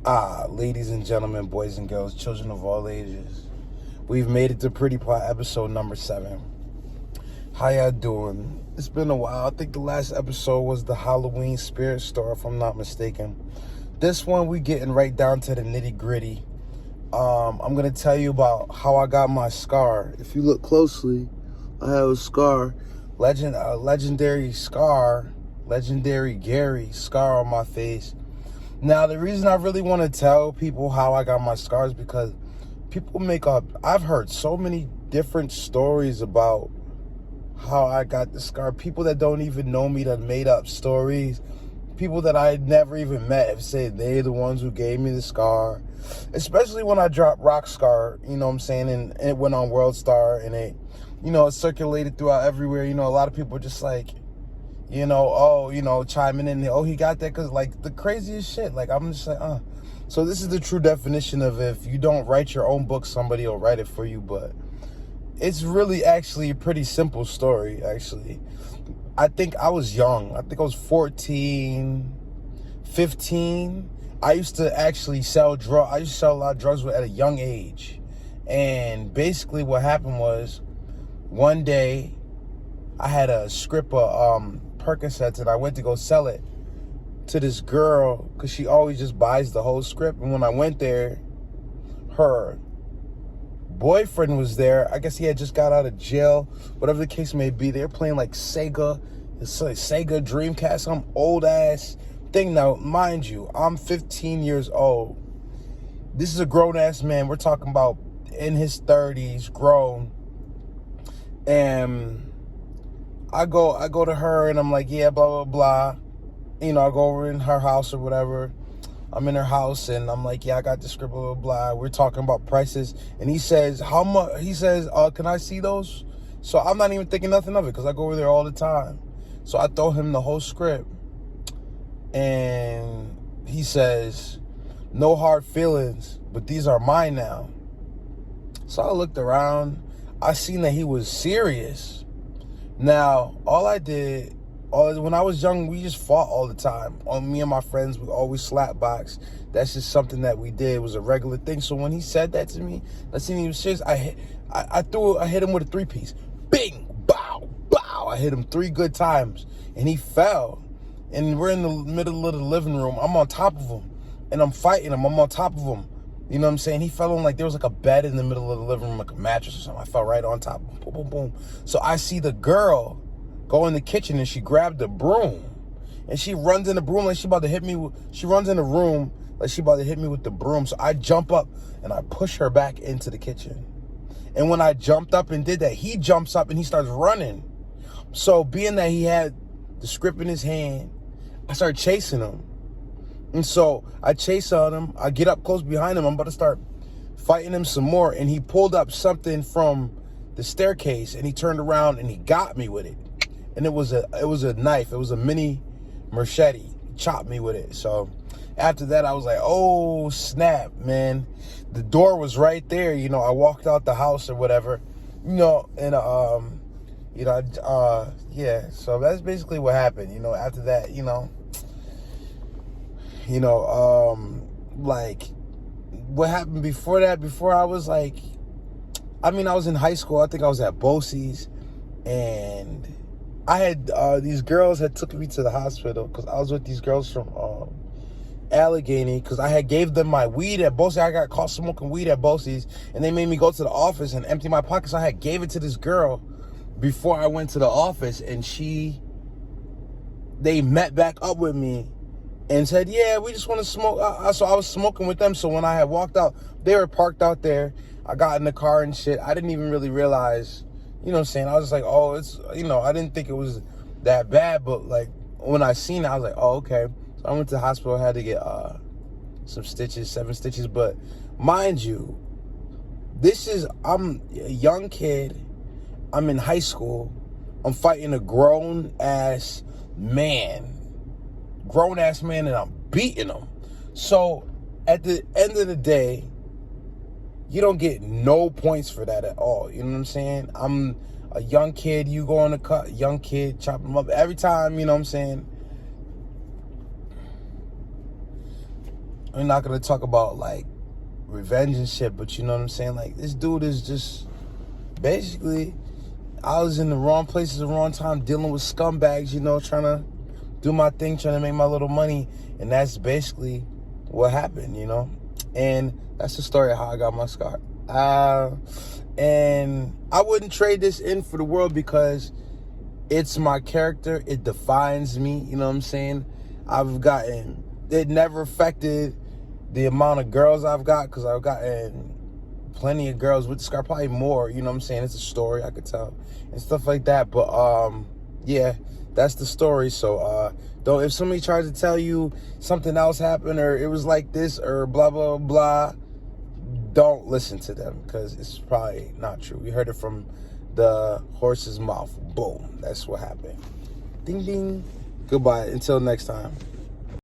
Ladies and gentlemen, boys and girls, children of all ages, we've made it to Pretty Pot episode number 7. How y'all doing? It's been a while. I think the last episode was the Halloween Spirit Store, if I'm not mistaken. This one, we getting right down to the nitty gritty. I'm going to tell you about how I got my scar. If you look closely, I have a scar. Legendary Gary scar on my face. Now, the reason I really want to tell people how I got my scars is because I've heard so many different stories about how I got the scar. People that don't even know me that made up stories. People that I never even met have said they're the ones who gave me the scar. Especially when I dropped Rockstar, you know what I'm saying? And it went on World Star and it circulated throughout everywhere. A lot of people just like, chiming in. Oh, he got that because, like, the craziest shit. Like, I'm just like, So this is the true definition of if you don't write your own book, somebody will write it for you. But it's really actually a pretty simple story, actually. I think I was young. I think I was 14, 15. I used to actually sell drugs. I used to sell a lot of drugs at a young age. And basically what happened was one day I had a script of Percocets and I went to go sell it to this girl because she always just buys the whole script. And when I went there, her boyfriend was there. I guess he had just got out of jail, whatever the case may be. They're playing like Sega Dreamcast, some old ass thing. Now, mind you, I'm 15 years old. This is a grown ass man. We're talking about in his 30s, grown. And I go to her and I'm like, yeah, blah, blah, blah. I go over in her house or whatever. I'm in her house and I'm like, yeah, I got the script, blah, blah, blah. We're talking about prices. And he says, how much? He says, can I see those? So I'm not even thinking nothing of it because I go over there all the time. So I throw him the whole script. And he says, no hard feelings, but these are mine now. So I looked around. I seen that he was serious. Now, when I was young, we just fought all the time. Me and my friends, we always slap box. That's just something that we did. It was a regular thing. So when he said that to me, I seen he was serious. I hit him with a 3-piece. Bing, bow, bow. I hit him 3 good times, and he fell. And we're in the middle of the living room. I'm on top of him, and I'm fighting him. I'm on top of him. You know what I'm saying? He fell on, like, there was like a bed in the middle of the living room, like a mattress or something. I fell right on top of him. Boom, boom, boom. So I see the girl go in the kitchen and she grabbed the broom. And she runs in the broom like she about to hit me. She runs in the room like she about to hit me with the broom. So I jump up and I push her back into the kitchen. And when I jumped up and did that, he jumps up and he starts running. So being that he had the script in his hand, I started chasing him. And so I chase on him. I get up close behind him. I'm about to start fighting him some more. And he pulled up something from the staircase and he turned around and he got me with it. And it was a knife. It was a mini machete. He chopped me with it. So after that, I was like, oh, snap, man. The door was right there. I walked out the house or whatever, and, yeah. So that's basically what happened. After that, like what happened before that, before I was like, I was in high school. I think I was at BOCES and I had, these girls had took me to the hospital because I was with these girls from, Allegheny because I had gave them my weed at BOCES. I got caught smoking weed at BOCES and they made me go to the office and empty my pockets. So I had gave it to this girl before I went to the office and they met back up with me and said, yeah, we just want to smoke. So I was smoking with them. So when I had walked out, they were parked out there. I got in the car and shit. I didn't even really realize, you know what I'm saying? I was just like, oh, it's, I didn't think it was that bad. But like when I seen it, I was like, oh, okay. So I went to the hospital, had to get some stitches, 7 stitches. But mind you, I'm a young kid. I'm in high school. I'm fighting a grown-ass man, and I'm beating him. So at the end of the day, you don't get no points for that at all. You know what I'm saying? I'm a young kid. You go on the cut, young kid, chop him up every time. You know what I'm saying? we're not gonna talk about like revenge and shit, but you know what I'm saying? Like, this dude is just basically, I was in the wrong places at the wrong time, dealing with scumbags, you know, trying to do my thing, trying to make my little money, and that's basically what happened, you know. And that's the story of how I got my scar. And I wouldn't trade this in for the world, because it's my character. It defines me, you know what I'm saying? It never affected the amount of girls I've got, because I've gotten plenty of girls with the scar, probably more, you know what I'm saying? It's a story, I could tell, and stuff like that. But yeah, that's the story. So if somebody tries to tell you something else happened, or it was like this, or blah blah blah, don't listen to them, because it's probably not true. You heard it from the horse's mouth. Boom, that's what happened. Ding ding. Goodbye, until next time.